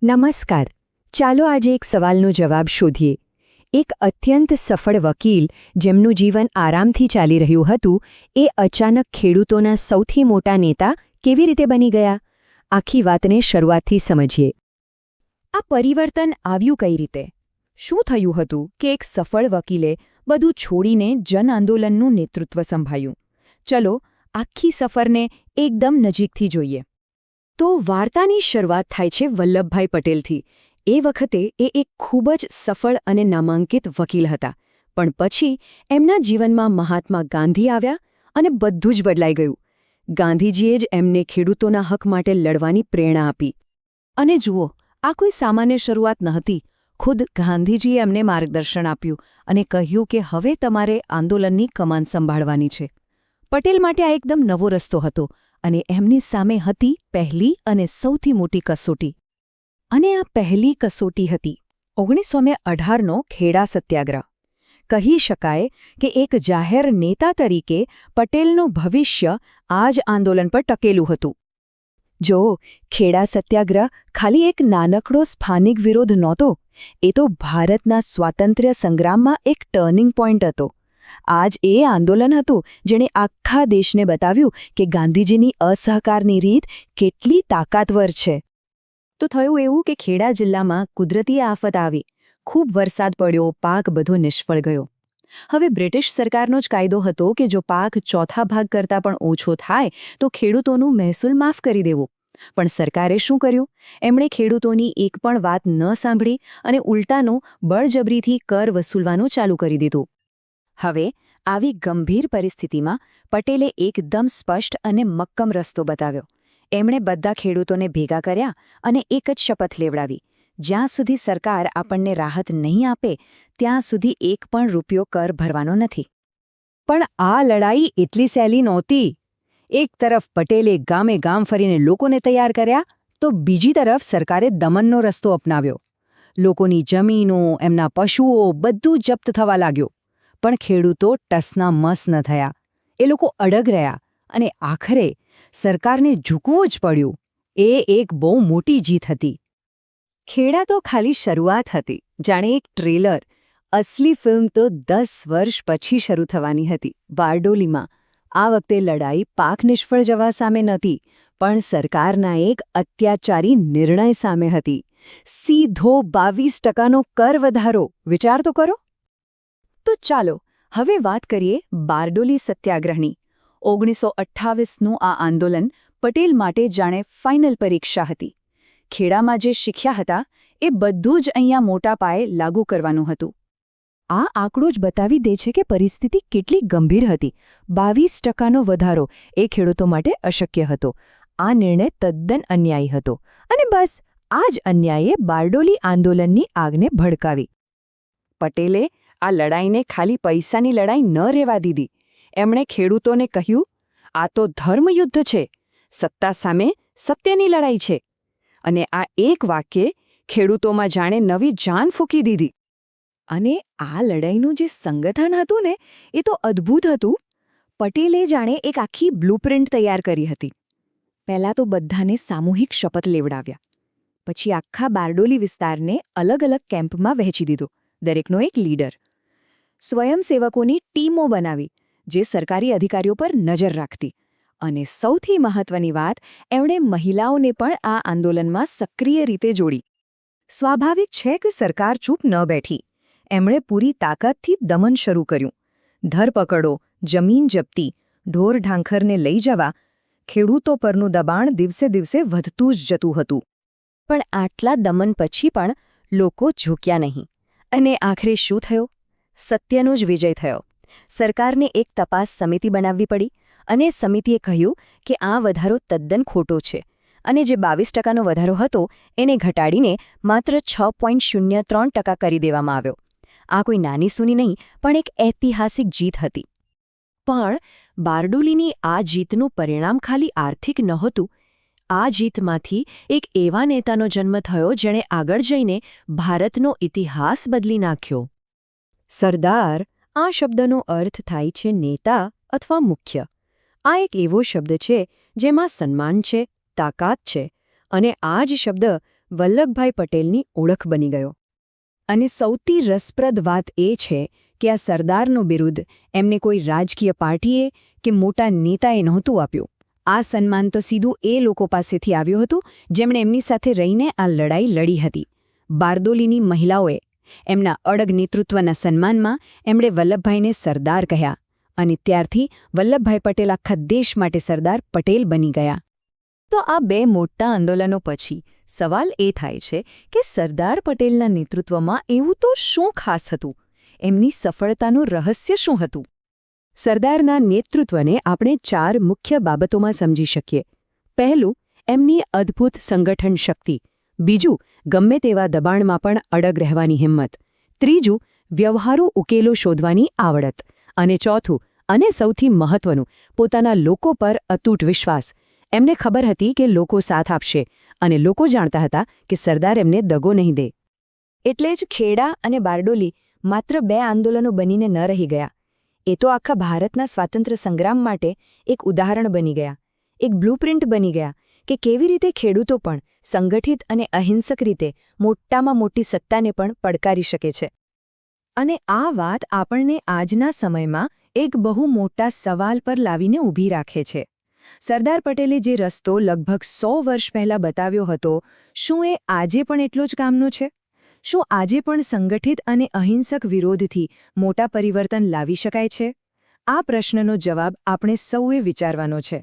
નમસ્કાર. ચાલો આજે એક સવાલનો જવાબ શોધીએ. એક અત્યંત સફળ વકીલ જેમનું જીવન આરામથી ચાલી રહ્યું હતું, એ અચાનક ખેડૂતોના સૌથી મોટા નેતા કેવી રીતે બની ગયા? આખી વાતને શરૂઆતથી સમજીએ. આ પરિવર્તન આવ્યું કઈ રીતે? શું થયું હતું કે એક સફળ વકીલે બધું છોડીને જન આંદોલનનું નેતૃત્વ સંભાળ્યું? ચલો આખી સફરને એકદમ નજીકથી જોઈએ. તો વાર્તાની શરૂઆત થાય છે વલ્લભભાઈ પટેલથી. એ વખતે એ એક ખૂબ જ સફળ અને નામાંકિત વકીલ હતા. પણ પછી એમના જીવનમાં મહાત્મા ગાંધી આવ્યા અને બધું જ બદલાઈ ગયું. ગાંધીજીએ જ એમને ખેડૂતોના હક માટે લડવાની પ્રેરણા આપી. અને જુઓ, આ કોઈ સામાન્ય શરૂઆત નહોતી. ખુદ ગાંધીજીએ એમને માર્ગદર્શન આપ્યું અને કહ્યું કે હવે તમારે આંદોલનની કમાન સંભાળવાની છે. પટેલ માટે આ એકદમ નવો રસ્તો હતો અને એમની સામે હતી પહેલી અને સૌથી મોટી કસોટી. અને આ પહેલી કસોટી હતી 1918નો ખેડા સત્યાગ્રહ. કહી શકાય કે એક જાહેર નેતા તરીકે પટેલનું ભવિષ્ય આ જ આંદોલન પર ટકેલું હતું. જો ખેડા સત્યાગ્રહ ખાલી એક નાનકડો સ્થાનિક વિરોધ નહોતો, એ તો ભારતના સ્વાતંત્ર્ય સંગ્રામમાં એક ટર્નિંગ પોઈન્ટ હતો. આ જ એ આંદોલન હતું જેણે આખા દેશને બતાવ્યું કે ગાંધીજીની અસહકારની રીત કેટલી તાકાતવર છે. તો થયું એવું કે ખેડા જિલ્લામાં કુદરતી આફત આવી. ખૂબ વરસાદ પડ્યો, પાક બધો નિષ્ફળ ગયો. હવે બ્રિટિશ સરકારનો જ કાયદો હતો કે જો પાક ચોથા ભાગ કરતાં પણ ઓછો થાય તો ખેડૂતોનું મહેસૂલ માફ કરી દેવો. પણ સરકારે શું કર્યું? એમણે ખેડૂતોની એક પણ વાત ન સાંભળી અને ઉલટાનો બળજબરીથી કર વસૂલવાનું ચાલુ કરી દીધું. હવે આવી ગંભીર પરિસ્થિતિમાં પટેલે એકદમ સ્પષ્ટ અને મક્કમ રસ્તો બતાવ્યો. એમણે બધા ખેડૂતોને ભેગા કર્યા અને એક જ શપથ લેવડાવી: જ્યાં સુધી સરકાર આપણને રાહત નહીં આપે ત્યાં સુધી એક પણ રૂપિયો કર ભરવાનો નથી. પણ આ લડાઈ એટલી સહેલી નહોતી. એક તરફ પટેલે ગામે ગામ ફરીને લોકોને તૈયાર કર્યા, તો બીજી તરફ સરકારે દમનનો રસ્તો અપનાવ્યો. લોકોની જમીનો, એમના પશુઓ બધું જપ્ત થવા લાગ્યું. પણ ખેડૂતો ટસના મસ ન થયા. એ લોકો અડગ રહ્યા અને આખરે સરકારને ઝૂકવું જ પડ્યું. એ એક બહુ મોટી જીત હતી. ખેડા તો ખાલી શરૂઆત હતી. જાણે એક ટ્રેલર. અસલી ફિલ્મ તો 10 વર્ષ પછી શરૂ થવાની હતી, બારડોલીમાં. આ વખતે લડાઈ પાક નિષ્ફળ જવા સામે નહોતી, પણ સરકારના એક અત્યાચારી નિર્ણય સામે હતી. સીધો 22% કર વધારો. વિચાર તો કરો. તો ચાલો હવે વાત કરીએ બારડોલી સત્યાગ્રહની. 1928નું આ આંદોલન પટેલ માટે જાણે ફાઇનલ પરીક્ષા હતી. ખેડામાં જે શીખ્યા હતા એ બધું જ અહીંયા મોટા પાયે લાગુ કરવાનું હતું. આ આંકડો જ બતાવી દે છે કે પરિસ્થિતિ કેટલી ગંભીર હતી. 22%નો વધારો એ ખેડૂતો માટે અશક્ય હતો. આ નિર્ણય તદ્દન અન્યાયી હતો. અને બસ આ જ અન્યાયે બારડોલી આંદોલનની આગને ભડકાવી. પટેલે આ લડાઈને ખાલી પૈસાની લડાઈ ન રહેવા દીધી. એમણે ખેડૂતોને કહ્યું, આ તો ધર્મયુદ્ધ છે. સત્તા સામે સત્યની લડાઈ છે. અને આ એક વાક્યે ખેડૂતોમાં જાણે નવી જાન ફૂંકી દીધી. અને આ લડાઈનું જે સંગઠન હતું ને, એ તો અદ્ભુત હતું. પટેલે જાણે એક આખી બ્લુપ્રિન્ટ તૈયાર કરી હતી. પહેલાં તો બધાને સામૂહિક શપથ લેવડાવ્યા. પછી આખા બારડોલી વિસ્તારને અલગ અલગ કેમ્પમાં વહેંચી દીધો. દરેકનો એક લીડર. સ્વયંસેવકોની ટીમો બનાવી, જે સરકારી અધિકારીઓ પર નજર રાખતી. અને સૌથી મહત્વની વાત, એમણે મહિલાઓને પણ આ આંદોલનમાં સક્રિય રીતે જોડી. સ્વાભાવિક છે કે સરકાર ચૂપ ન બેઠી. એમણે પૂરી તાકાતથી દમન શરૂ કર્યું. ધરપકડો, જમીન જપ્તી, ઢોર ઢાંખરને લઈ જવા. ખેડૂતો પરનું દબાણ દિવસે દિવસે વધતું જ જતું હતું. પણ આટલા દમન પછી પણ લોકો ઝૂક્યા નહીં. અને આખરે શું થયું? સત્યનો જ વિજય થયો. સરકારને એક તપાસ સમિતિ બનાવવી પડી અને સમિતિએ કહ્યું કે આ વધારો તદ્દન ખોટો છે અને જે 22%નો વધારો હતો એને ઘટાડીને માત્ર 6.03% કરી દેવામાં આવ્યો. આ કોઈ નાની સૂની નહીં, પણ એક ઐતિહાસિક જીત હતી. પણ બારડોલીની આ જીતનું પરિણામ ખાલી આર્થિક નહોતું. આ જીતમાંથી એક એવા નેતાનો જન્મ થયો જેણે આગળ જઈને ભારતનો ઇતિહાસ બદલી નાખ્યો. સરદાર આ શબ્દનો અર્થ થાય છે નેતા અથવા મુખ્ય. આ એક એવો શબ્દ છે જેમાં સન્માન છે, તાકાત છે, અને આ જ શબ્દ વલ્લભભાઈ પટેલની ઓળખ બની ગયો. અને સૌથી રસપ્રદ વાત એ છે કે આ સરદારનું બિરુદ એમને કોઈ રાજકીય પાર્ટીએ કે મોટા નેતાએ નહોતું આપ્યું. આ સન્માન તો સીધું એ લોકો પાસેથી આવ્યું હતું જેમણે એમની સાથે રહીને આ લડાઈ લડી હતી. બારડોલીની મહિલાઓએ એમના અડગ નેતૃત્વના સન્માનમાં એમણે વલ્લભભાઈને સરદાર કહ્યા અને ત્યારથી વલ્લભભાઈ પટેલ આખા દેશ માટે સરદાર પટેલ બની ગયા. તો આ બે મોટા આંદોલનો પછી સવાલ એ થાય છે કે સરદાર પટેલના નેતૃત્વમાં એવું તો શું ખાસ હતું? એમની સફળતાનું રહસ્ય શું હતું? સરદારના નેતૃત્વને આપણે 4 મુખ્ય બાબતોમાં સમજી શકીએ. પહેલું, એમની અદ્ભુત સંગઠન શક્તિ. બીજું, ગમે તેવા દબાણમાં પણ અડગ રહેવાની હિંમત. ત્રીજું, વ્યવહારુ ઉકેલો શોધવાની આવડત. અને ચોથું, અને સૌથી મહત્વનું, પોતાના લોકો પર અતૂટ વિશ્વાસ. એમને ખબર હતી કે લોકો સાથ આપશે અને લોકો જાણતા હતા કે સરદાર એમને દગો નહીં દે. એટલે જ ખેડા અને બારડોલી માત્ર 2 આંદોલનો બનીને ન રહી ગયા. એ તો આખા ભારતના સ્વાતંત્ર્ય સંગ્રામ માટે એક ઉદાહરણ બની ગયા, એક બ્લુપ્રિન્ટ બની ગયા કે કેવી રીતે ખેડૂતો પણ સંગઠિત અને અહિંસક રીતે મોટામાં મોટી સત્તાને પણ પડકારી શકે છે. અને આ વાત આપણને આજના સમયમાં એક બહુ મોટા સવાલ પર લાવીને ઊભી રાખે છે. સરદાર પટેલે જે રસ્તો લગભગ 100 વર્ષ પહેલાં બતાવ્યો હતો, શું એ આજે પણ એટલો જ કામનો છે? શું આજે પણ સંગઠિત અને અહિંસક વિરોધથી મોટા પરિવર્તન લાવી શકાય છે? આ પ્રશ્નનો જવાબ આપણે સૌએ વિચારવાનો છે.